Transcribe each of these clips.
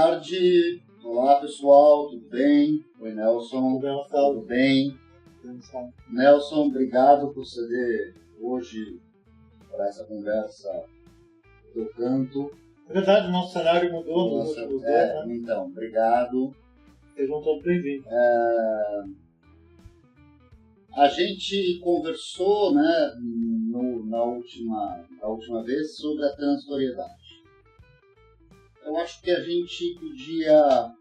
tarde. Olá, pessoal, tudo bem? Oi, Nelson. Tudo bem? Nelson, obrigado por ceder hoje para essa conversa do canto. É verdade, o nosso cenário mudou nos últimos dias, né? Então, obrigado. Sejam todos bem-vindos. A gente conversou, né, na última vez sobre a transitoriedade. Eu acho que a gente podia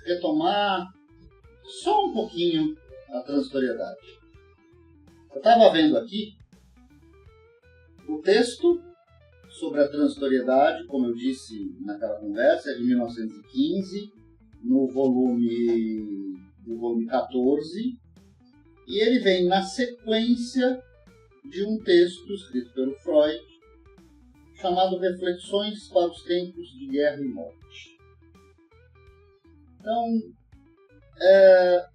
retomar só um pouquinho a transitoriedade. Eu estava vendo aqui o texto sobre a transitoriedade, como eu disse naquela conversa, é de 1915, no volume 14, e ele vem na sequência de um texto escrito pelo Freud, chamado Reflexões para os Tempos de Guerra e Morte. Então,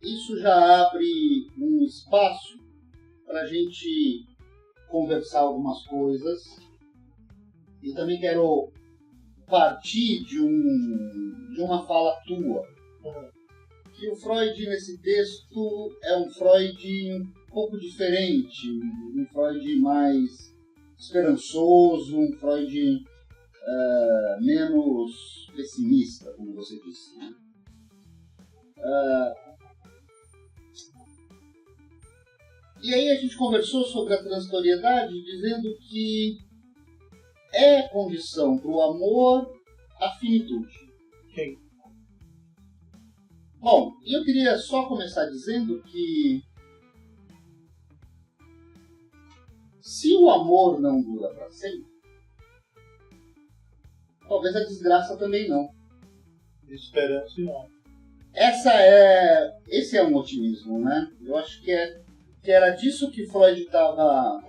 isso já abre um espaço para a gente conversar algumas coisas. E também quero partir de uma fala tua. Que o Freud, nesse texto, é um Freud um pouco diferente, um Freud mais esperançoso, um Freud menos pessimista, como você disse. Né? E aí a gente conversou sobre a transitoriedade, dizendo que é condição para o amor a finitude. Sim. Bom, eu queria só começar dizendo que se o amor não dura para sempre, talvez a desgraça também não. Esperança não. Esse é um otimismo, né? Eu acho que era disso que Freud estava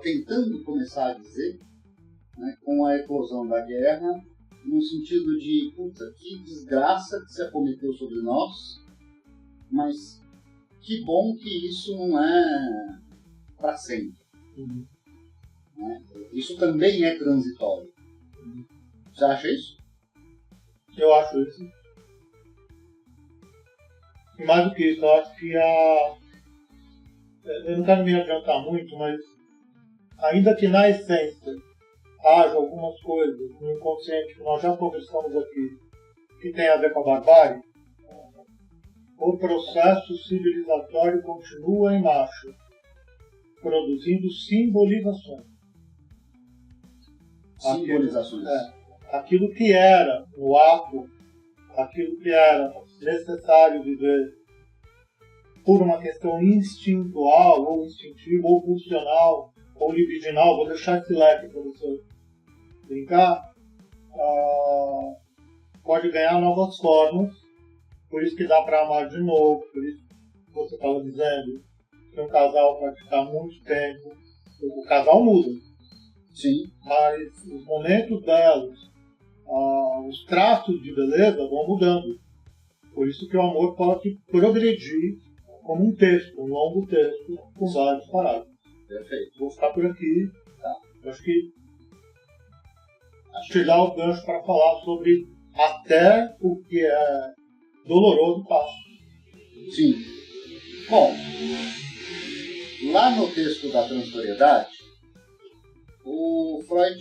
tentando começar a dizer, né, com a eclosão da guerra, no sentido de, puta, que desgraça que se acometeu sobre nós, mas que bom que isso não é para sempre. Uhum. Né? Isso também é transitório. Uhum. Você acha isso? Eu acho isso. E mais do que isso, eu acho que eu não quero me adiantar muito, mas ainda que na essência haja algumas coisas no inconsciente que nós já conversamos aqui que tem a ver com a barbárie, o processo civilizatório continua em marcha, produzindo simbolizações. Simbolizações. Aquilo que era o ato, aquilo que era necessário viver por uma questão instintual, ou instintiva, ou pulsional, ou libidinal, vou deixar esse leque para você brincar, pode ganhar novas formas, por isso que dá para amar de novo, por isso que você estava dizendo que um casal pode ficar muito tempo, o casal muda. Sim. Mas os momentos delas, os traços de beleza vão mudando. Por isso que o amor pode progredir como um texto, um longo texto, com vários parágrafos. Perfeito. Vou ficar por aqui. Tá. Eu acho que te dá o gancho para falar sobre até o que é doloroso passo. Sim. Bom, lá no texto da transitoriedade, o Freud,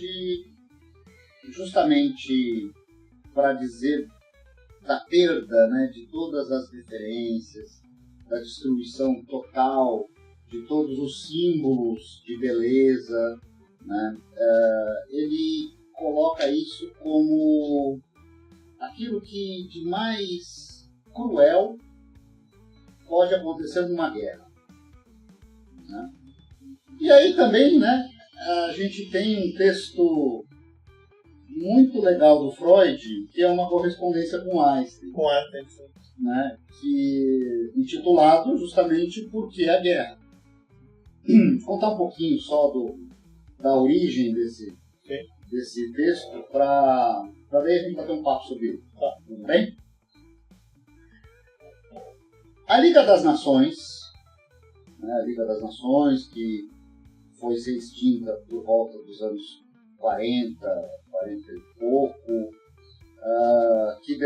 justamente para dizer da perda, né, de todas as referências, da destruição total de todos os símbolos de beleza, né, ele coloca isso como aquilo que de mais cruel pode acontecer numa guerra. Né? E aí também, né, a gente tem um texto muito legal do Freud, que é uma correspondência com Einstein. Com Einstein, né, intitulado justamente Por que a Guerra? Vou contar um pouquinho só da origem desse texto, para daí a gente bater um papo sobre ele. Tá. Tudo bem? A Liga das Nações, né, a Liga das Nações, que foi ser extinta por volta dos anos 40 e pouco,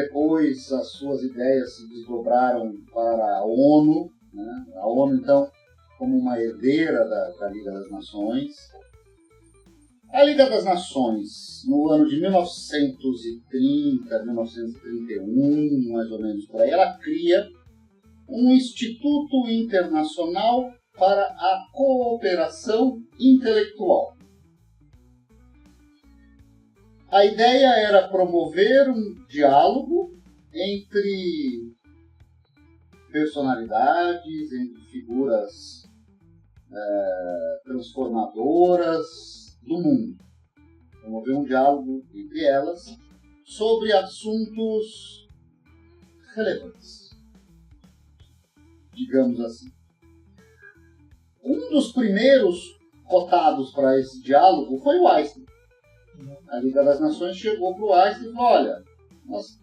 depois as suas ideias se desdobraram para a ONU, né? A ONU, então, como uma herdeira da Liga das Nações. A Liga das Nações, no ano de 1930, 1931, mais ou menos por aí, ela cria um Instituto Internacional para a Cooperação Intelectual. A ideia era promover um diálogo entre personalidades, entre figuras transformadoras do mundo. Promover um diálogo entre elas sobre assuntos relevantes, digamos assim. Um dos primeiros cotados para esse diálogo foi o Einstein. A Liga das Nações chegou para o Einstein e falou: olha, nós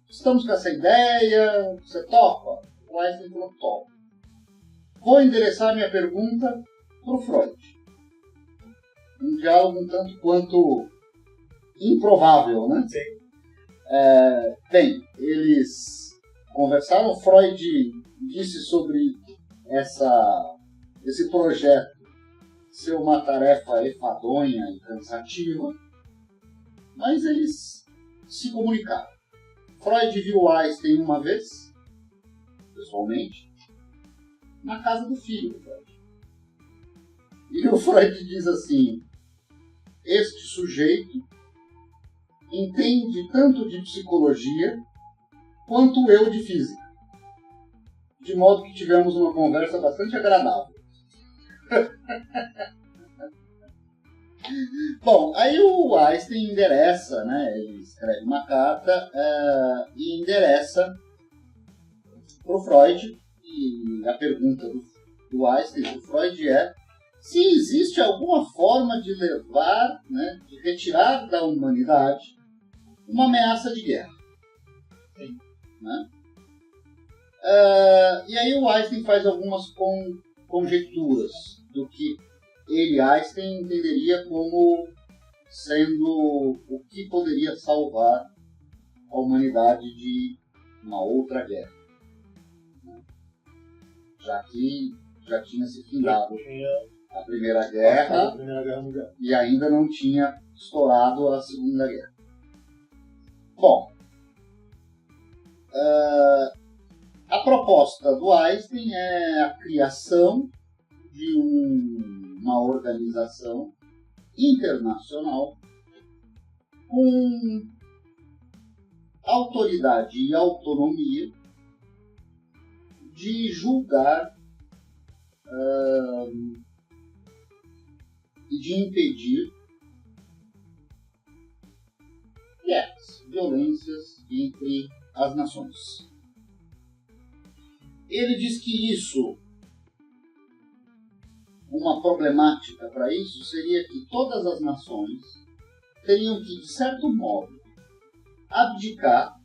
estamos com essa ideia, você topa? O Einstein falou: topa. Vou endereçar minha pergunta para o Freud. Um diálogo um tanto quanto improvável, né? Sim. Bem, eles conversaram, Freud disse sobre esse projeto ser uma tarefa enfadonha e cansativa, mas eles se comunicaram. Freud viu Einstein uma vez, pessoalmente, na casa do filho do Freud. E o Freud diz assim: este sujeito entende tanto de psicologia quanto eu de física. De modo que tivemos uma conversa bastante agradável. Bom, aí o Einstein endereça, né? Ele escreve uma carta e endereça para o Freud. E a pergunta do Einstein, do Freud, é se existe alguma forma de levar, né, de retirar da humanidade uma ameaça de guerra. Sim. Né? E aí o Einstein faz algumas conjecturas do que ele, Einstein, entenderia como sendo o que poderia salvar a humanidade de uma outra guerra. Né? Já que já tinha se findado a Primeira Guerra Mundial. E ainda não tinha estourado a Segunda Guerra. Bom, a proposta do Einstein é a criação de uma organização internacional com autoridade e autonomia de julgar e de impedir guerras, violências entre as nações. Ele diz que uma problemática para isso seria que todas as nações teriam que, de certo modo, abdicar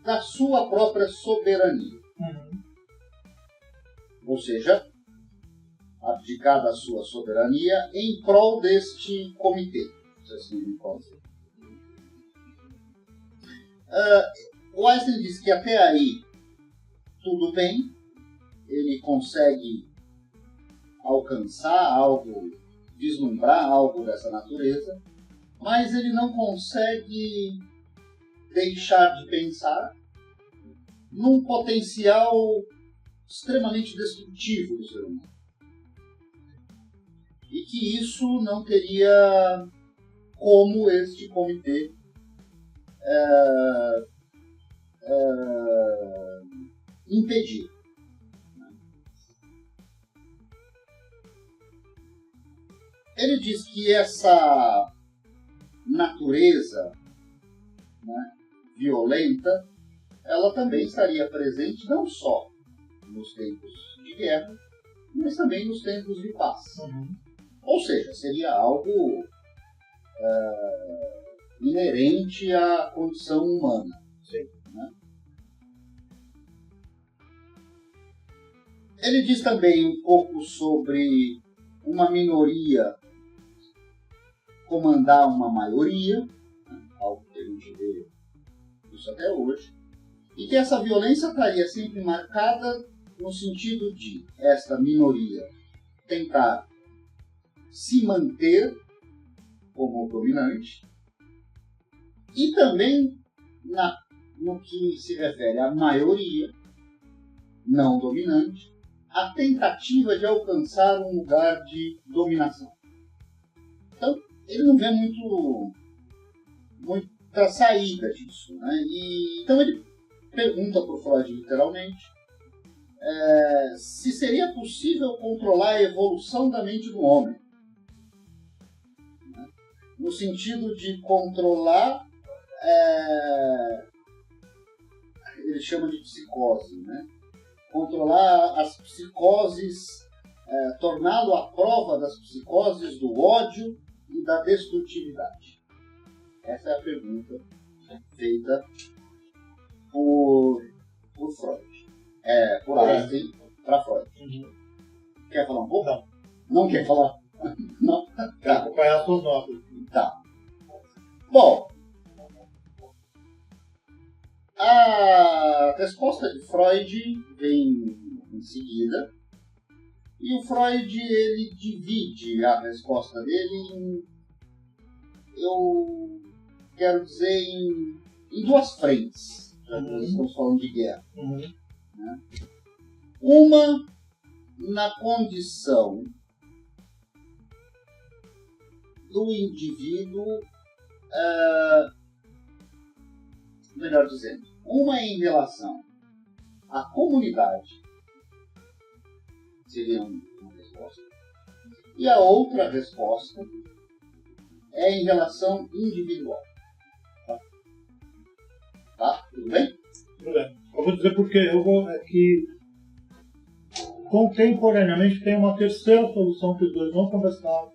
da sua própria soberania. Ou seja, abdicar da sua soberania em prol deste comitê. Se assim pode ser. O Einstein diz que até aí tudo bem, ele consegue alcançar algo, vislumbrar algo dessa natureza, mas ele não consegue deixar de pensar num potencial extremamente destrutivo do ser humano. E que isso não teria como este comitê impedir. Ele diz que essa natureza, né, violenta, ela também estaria presente não só nos tempos de guerra, mas também nos tempos de paz. Ou seja, seria algo inerente à condição humana. Sim. Né? Ele diz também um pouco sobre uma minoria comandar uma maioria, né? Algo que a gente vê no isso até hoje, e que essa violência estaria sempre marcada no sentido de esta minoria tentar se manter como dominante e também no que se refere à maioria não dominante, a tentativa de alcançar um lugar de dominação. Então, ele não vê muita saída disso, né? Então ele pergunta para o Freud, literalmente, se seria possível controlar a evolução da mente do homem. Né? No sentido de controlar, ele chama de psicose, né? Controlar as psicoses, torná-lo à prova das psicoses do ódio e da destrutividade. Essa é a pergunta feita por Freud. Por Einstein para Freud. Uhum. Quer falar um pouco? Não. Não quer falar? Não? Quero acompanhar as suas notas. Tá. Bom, a resposta de Freud vem em seguida, e o Freud ele divide a resposta dele eu quero dizer, em duas frentes, já que nós estamos falando de guerra. Uhum. Né? Uma na condição do indivíduo, melhor dizendo, uma em relação à comunidade, seria uma resposta, e a outra resposta é em relação individual. Tá? Tudo bem? Tudo bem. Eu vou dizer porque que contemporaneamente tem uma terceira solução que os dois não conversaram,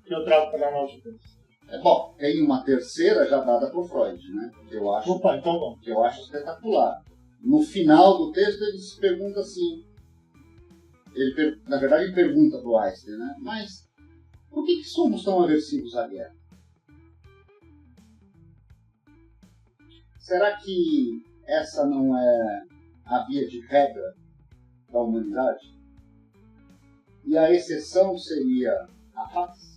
que eu trago para nós depois. Bom, tem uma terceira já dada por Freud, né? Que eu acho, Opa, então vamos. que eu acho espetacular. No final do texto ele se pergunta assim, na verdade ele pergunta para o Einstein, né? Mas por que somos tão aversivos à guerra? Será que essa não é a via de regra da humanidade? E a exceção seria a paz?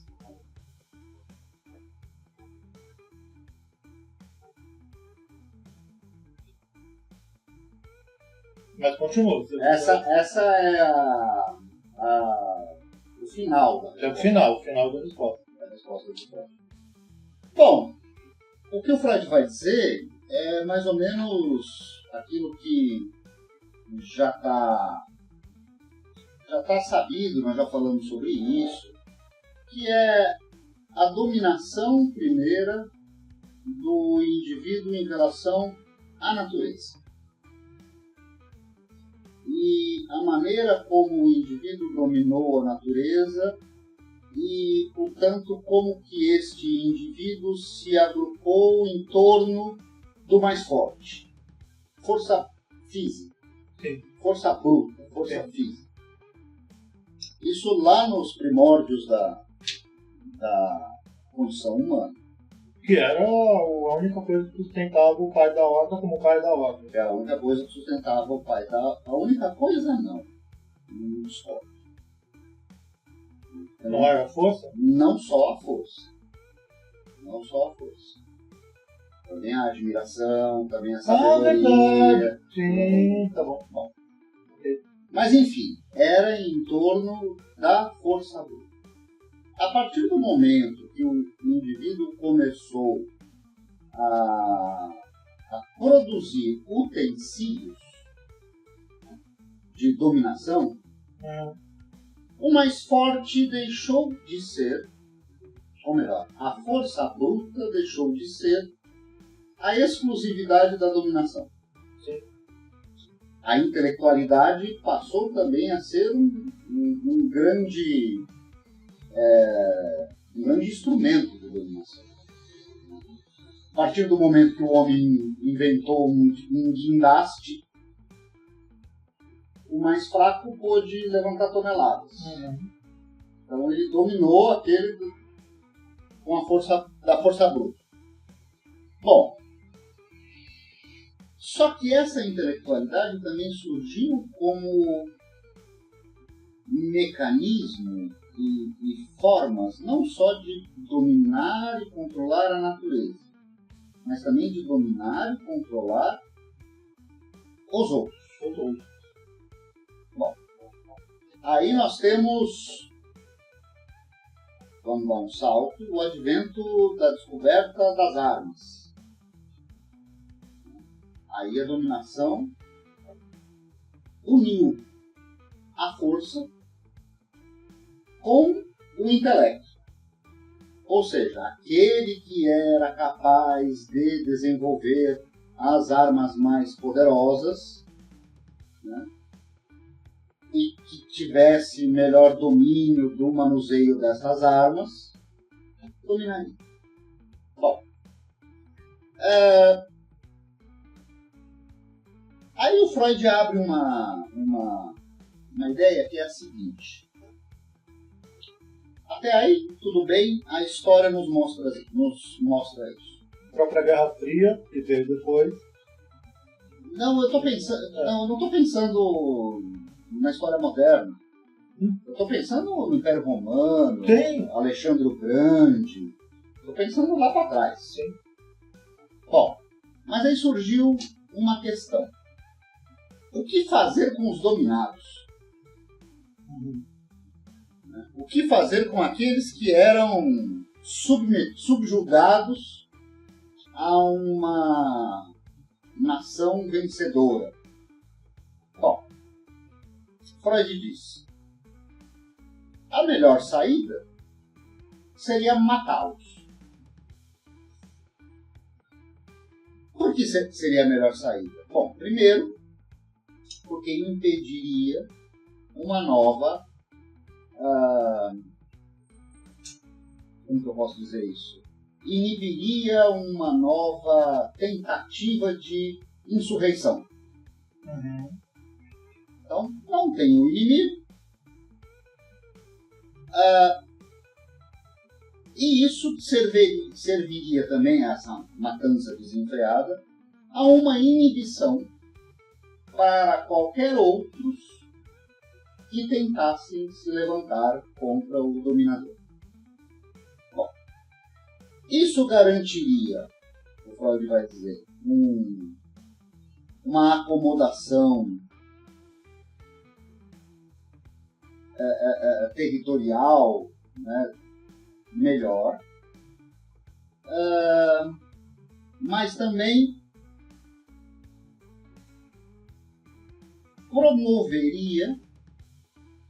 Mas continua. Essa é o final da É o final da resposta. a resposta do Freud. Bom, o que o Freud vai dizer é mais ou menos aquilo que já está sabido, nós já falamos sobre isso, que é a dominação primeira do indivíduo em relação à natureza. E a maneira como o indivíduo dominou a natureza e, portanto, como que este indivíduo se agrupou em torno do mais forte. Força física, Sim. força bruta, força física. Isso lá nos primórdios da condição humana. Que era a única coisa que sustentava o pai da horta como pai da horta. É a única coisa que sustentava o pai. A única coisa não. Um dos fortes. Não era a força? Não só a força. Não só a força. Também a admiração, também a sabedoria. Verdade. Sim, tá bom. Mas enfim, era em torno da força bruta. A partir do momento que o indivíduo começou a produzir utensílios de dominação, o mais forte deixou de ser, ou melhor, a força bruta deixou de ser a exclusividade da dominação. Sim. A intelectualidade passou também a ser um grande instrumento de dominação. A partir do momento que o homem inventou um guindaste, o mais fraco pôde levantar toneladas. Então ele dominou aquele com a força da força bruta. Bom, Só que essa intelectualidade também surgiu como mecanismo e formas não só de dominar e controlar a natureza, mas também de dominar e controlar os outros. Bom, aí nós temos, vamos dar um salto, o advento da descoberta das armas. Aí a dominação uniu a força com o intelecto. Ou seja, aquele que era capaz de desenvolver as armas mais poderosas, né, e que tivesse melhor domínio do manuseio dessas armas, dominaria. Bom, aí o Freud abre uma ideia que é a seguinte. Até aí, tudo bem, a história nos mostra isso. A própria Guerra Fria, que veio depois. Não, eu não estou pensando na história moderna. Eu estou pensando no Império Romano, Sim. Alexandre o Grande. Estou pensando lá para trás. Sim. Bom, mas aí surgiu uma questão. O que fazer com os dominados? O que fazer com aqueles que eram subjugados a uma nação vencedora? Bom, Freud diz: a melhor saída seria matá-los. Por que seria a melhor saída? Bom, primeiro, porque impediria uma nova... como que eu posso dizer isso? Inibiria uma nova tentativa de insurreição. Então, não tem o inimigo. E isso serviria também, essa matança desenfreada, a uma inibição para qualquer outros que tentassem se levantar contra o dominador. Bom, isso garantiria, o Freud vai dizer, uma acomodação territorial, né, melhor, mas também promoveria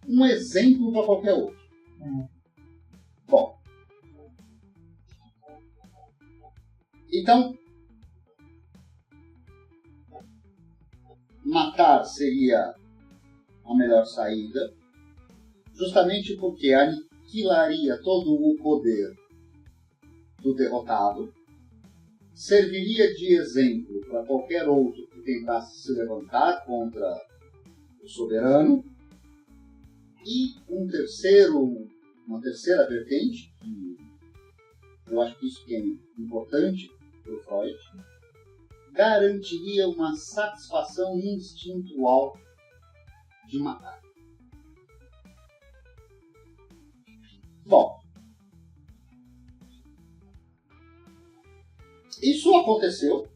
um exemplo para qualquer outro. Bom, então, matar seria a melhor saída, justamente porque aniquilaria todo o poder do derrotado, serviria de exemplo para qualquer outro que tentasse se levantar contra o soberano. E uma terceira vertente, que eu acho que isso que é importante para o Freud, garantiria uma satisfação instintual de matar. Bom, isso aconteceu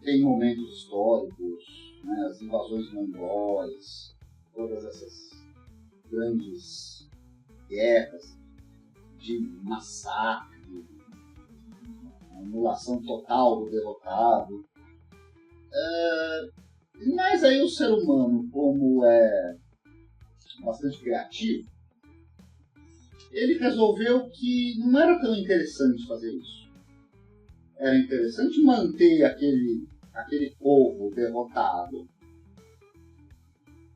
em momentos históricos, né, as invasões mongóis, todas essas grandes guerras de massacre, anulação total do derrotado. Mas aí o ser humano, como é bastante criativo, ele resolveu que não era tão interessante fazer isso. Era interessante manter aquele povo derrotado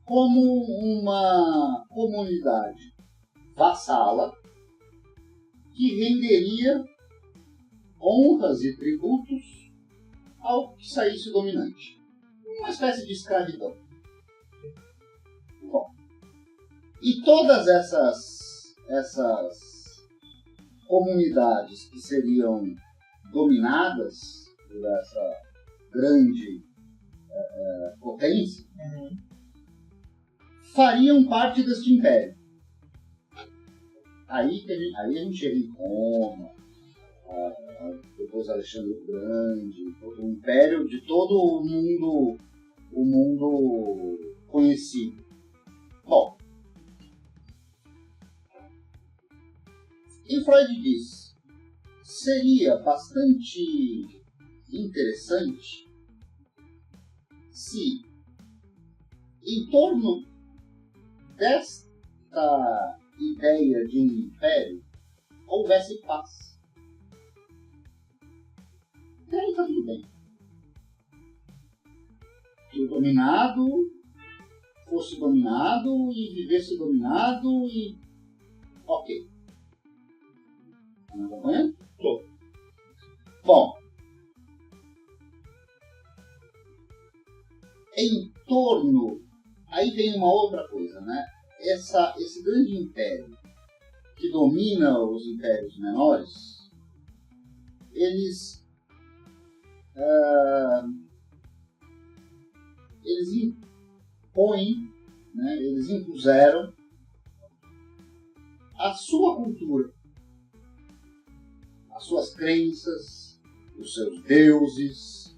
como uma comunidade vassala que renderia honras e tributos ao que saísse dominante. Uma espécie de escravidão. Bom, e todas essas comunidades que seriam dominadas por essa grande potência, fariam parte deste império. Aí a gente chega em Roma, depois Alexandre o Grande, o império de todo o mundo conhecido. Bom, e Freud diz, seria bastante interessante se em torno desta ideia de um império houvesse paz. E aí tá tudo bem. Que o dominado fosse dominado e vivesse dominado e... ok. Tá me acompanhando? Tô. Bom, em torno... Aí tem uma outra coisa, né? Esse grande império que domina os impérios menores, eles impõem, né? Eles impuseram a sua cultura, as suas crenças, os seus deuses,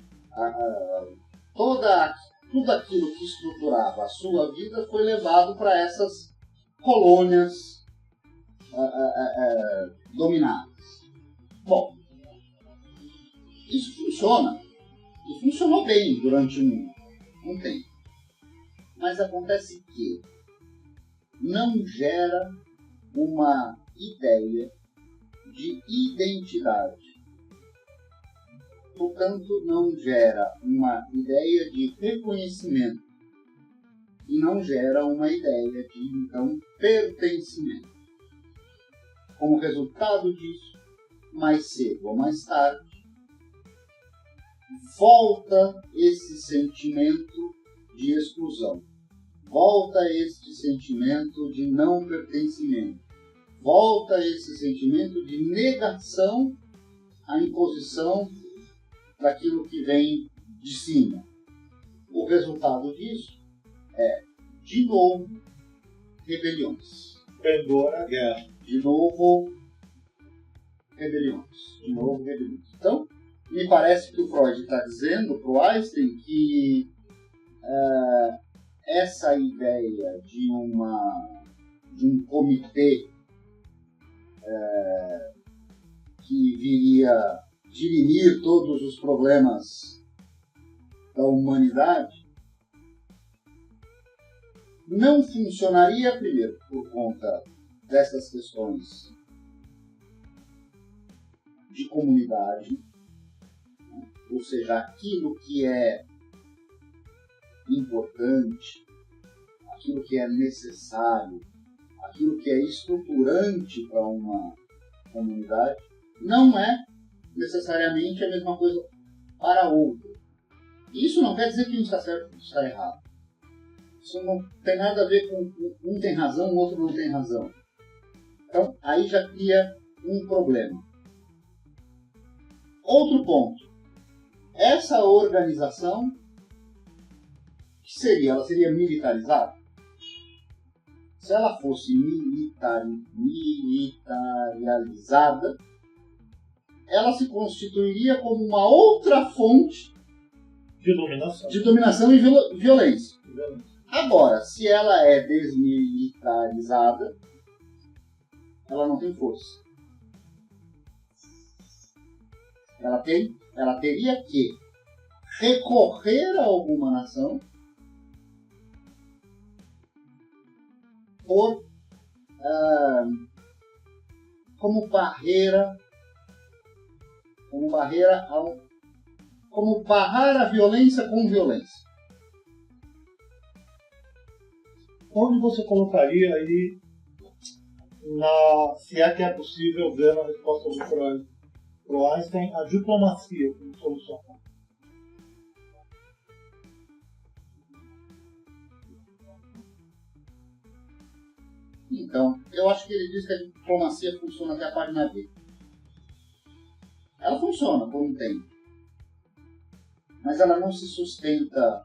tudo aquilo que estruturava a sua vida foi levado para essas colônias dominadas. Bom, isso funciona. E funcionou bem durante um tempo. Mas acontece que não gera uma ideia de identidade. Portanto, não gera uma ideia de reconhecimento e não gera uma ideia de, então, pertencimento. Como resultado disso, mais cedo ou mais tarde, volta esse sentimento de exclusão, volta este sentimento de não pertencimento, volta esse sentimento de negação à imposição daquilo que vem de cima. O resultado disso é, de novo, rebeliões. Pendor a guerra. De novo, rebeliões. Então, me parece que o Freud está dizendo para o Einstein que essa ideia de um comitê que viria dirimir todos os problemas da humanidade não funcionaria, primeiro, por conta dessas questões de comunidade, né? Ou seja, aquilo que é importante, aquilo que é necessário, aquilo que é estruturante para uma comunidade, não é necessariamente a mesma coisa para outra. Isso não quer dizer que um está certo e um está errado. Isso não tem nada a ver com um tem razão, o outro não tem razão. Então, aí já cria um problema. Outro ponto. Essa organização, ela seria militarizada? Se ela fosse militarizada, ela se constituiria como uma outra fonte de dominação e violência. Agora, se ela é desmilitarizada, ela não tem força. Ela teria que recorrer a alguma nação como barrar a violência com violência. Onde você colocaria aí, se é que é possível ver na resposta do Freud pro Einstein, a diplomacia como solução? Então, eu acho que ele diz que a diplomacia funciona até a página B. Ela funciona por um tempo. mas ela não se sustenta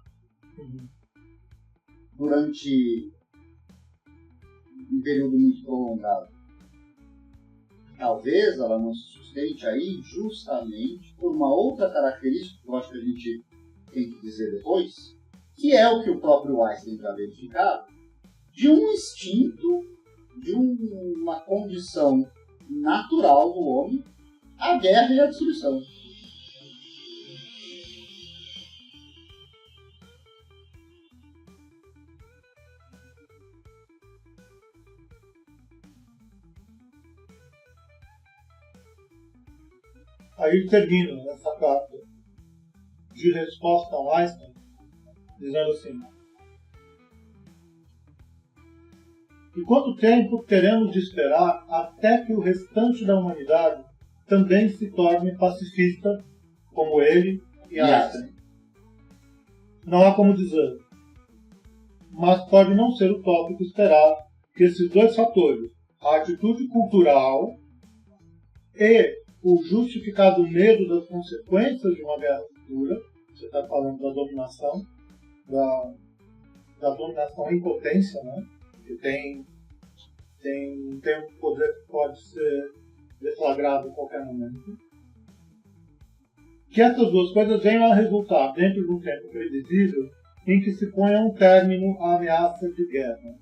durante um período muito prolongado. Talvez ela não se sustente aí justamente por uma outra característica que eu acho que a gente tem que dizer depois, que é o que o próprio Einstein já verificado, de um instinto, de uma condição natural do homem, a guerra e a destruição. Aí ele termina essa carta de resposta ao Einstein, dizendo assim: e quanto tempo teremos de esperar até que o restante da humanidade também se torne pacifista, como ele e Einstein? Não há como dizer, mas pode não ser utópico esperar que esses dois fatores, a atitude cultural e o justificado medo das consequências de uma guerra futura, você está falando da dominação, da dominação em potência, né? Que tem um poder que pode ser deflagrado em qualquer momento. Que essas duas coisas venham a resultar dentro de um tempo previsível em que se ponha um término à ameaça de guerra.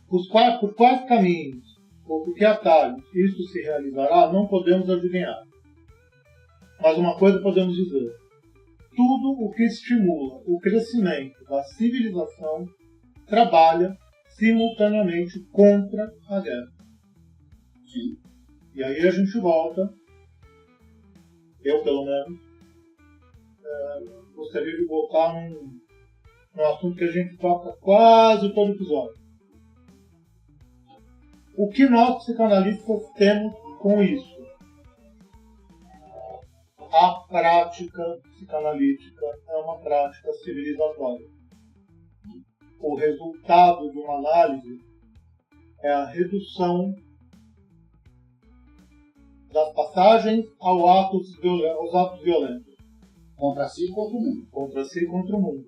Por quais caminhos ou por que atalhos isso se realizará, não podemos adivinhar. Mas uma coisa podemos dizer: tudo o que estimula o crescimento da civilização trabalha simultaneamente contra a guerra. Sim. E aí a gente volta, eu pelo menos, gostaria de voltar num assunto que a gente toca quase todo episódio. O que nós psicanalistas temos com isso? A prática psicanalítica é uma prática civilizatória. O resultado de uma análise é a redução das passagens aos atos violentos. Contra si e contra o mundo. Contra si e contra o mundo.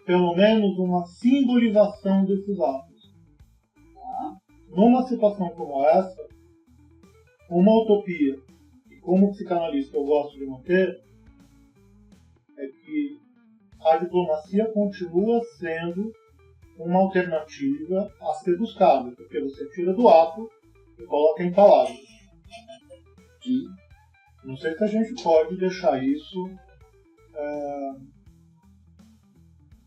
Pelo menos uma simbolização desses atos. Numa situação como essa, uma utopia, e como psicanalista eu gosto de manter, é que a diplomacia continua sendo uma alternativa a ser buscada, porque você tira do ato e coloca em palavras. Sim. Não sei se a gente pode deixar isso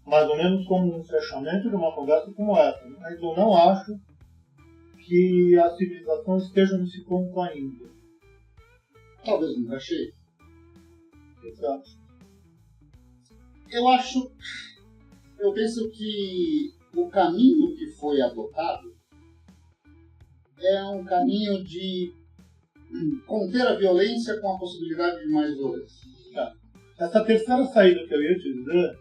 mais ou menos como um fechamento de uma conversa como essa, mas eu não acho que a civilização esteja nesse ponto ainda. Talvez nunca chegue. Exato. Eu penso que o caminho que foi adotado é um caminho de conter a violência com a possibilidade de mais violência. Essa terceira saída que eu ia te dizer,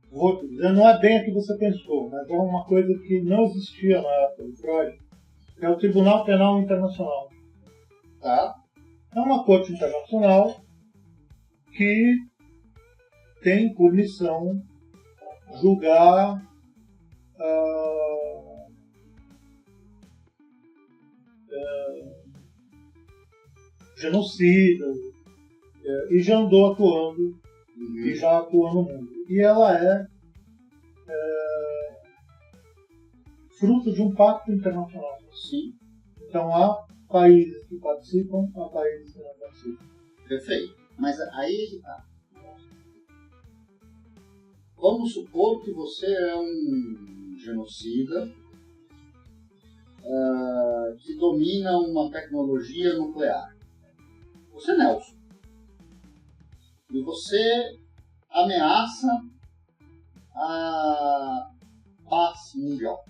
vou te dizer, não é bem a que você pensou, mas é uma coisa que não existia na época do Freud, que é o Tribunal Penal Internacional. Tá? É uma corte internacional que tem por missão julgar genocidas, e já andou atuando e já atua no mundo. E ela é fruto de um pacto internacional. Sim. Então há países que participam, há países que não participam. Perfeito. Mas aí é que tá. Vamos supor que você é um genocida que domina uma tecnologia nuclear. Você é Nelson. E você ameaça a paz mundial.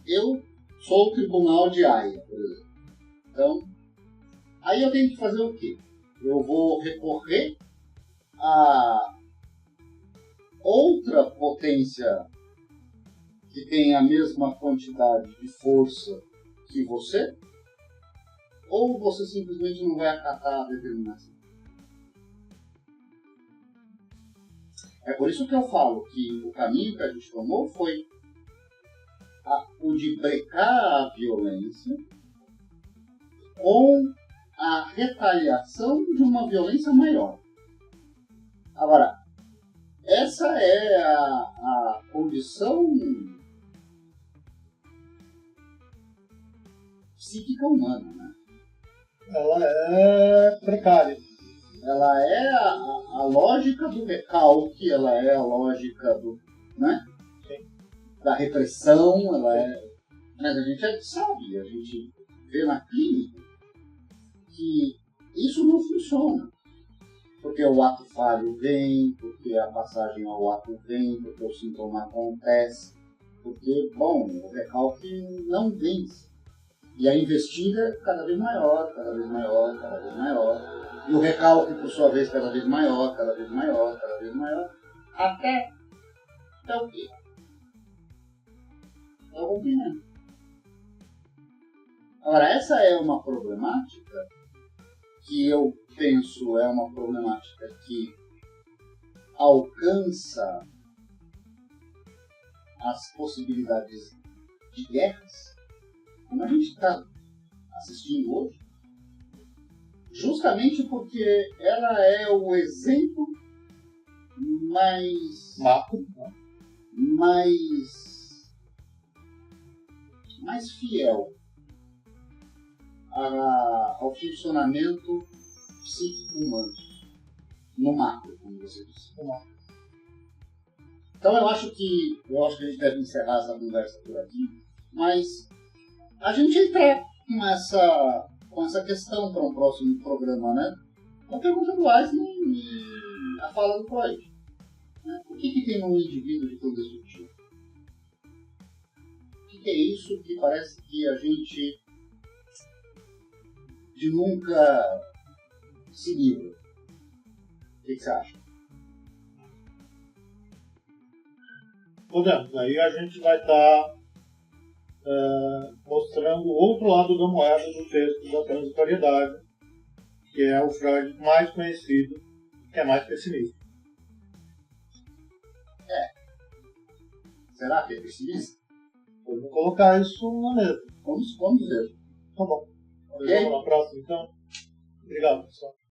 Eu sou o Tribunal de Haia, por exemplo. Então, aí eu tenho que fazer o quê? Eu vou recorrer a outra potência que tem a mesma quantidade de força que você? ou você simplesmente não vai acatar a determinação. É por isso que eu falo que o caminho que a gente tomou foi o de brecar a violência com a retaliação de uma violência maior. Agora, essa é a condição psíquica humana, né? Ela é precária. Ela é a lógica do recalque, ela é a lógica do, né? Sim. Da repressão, ela é... Mas a gente sabe, a gente vê na clínica que isso não funciona. Porque o ato falho vem, porque a passagem ao ato vem, porque o sintoma acontece, porque, bom, o recalque não vence. E a investida é cada vez maior, cada vez maior, cada vez maior. E o recalque, por sua vez, cada vez maior, cada vez maior, cada vez maior. Até o quê? É o rompimento. Agora, essa é uma problemática que eu penso é uma problemática que alcança as possibilidades de guerras, como a gente está assistindo hoje, justamente porque ela é o exemplo mais Macro, mais fiel ao funcionamento psíquico humano, no macro, como você disse. Então eu acho que a gente deve encerrar essa conversa por aqui, mas a gente entra com essa questão para um próximo programa, né? A pergunta do Eisner e a fala do Freud. Né? O que tem no indivíduo de tão destrutivo? O que é isso que parece que a gente de nunca se livra? O que você acha? Podemos. Aí a gente vai estar mostrando o outro lado da moeda do texto da transitoriedade, que é o Freud mais conhecido, que é mais pessimista. Será que é pessimista? Vamos colocar isso na mesa. Vamos ver. Tá bom. Ok? Vamos na próxima, então. Obrigado, pessoal.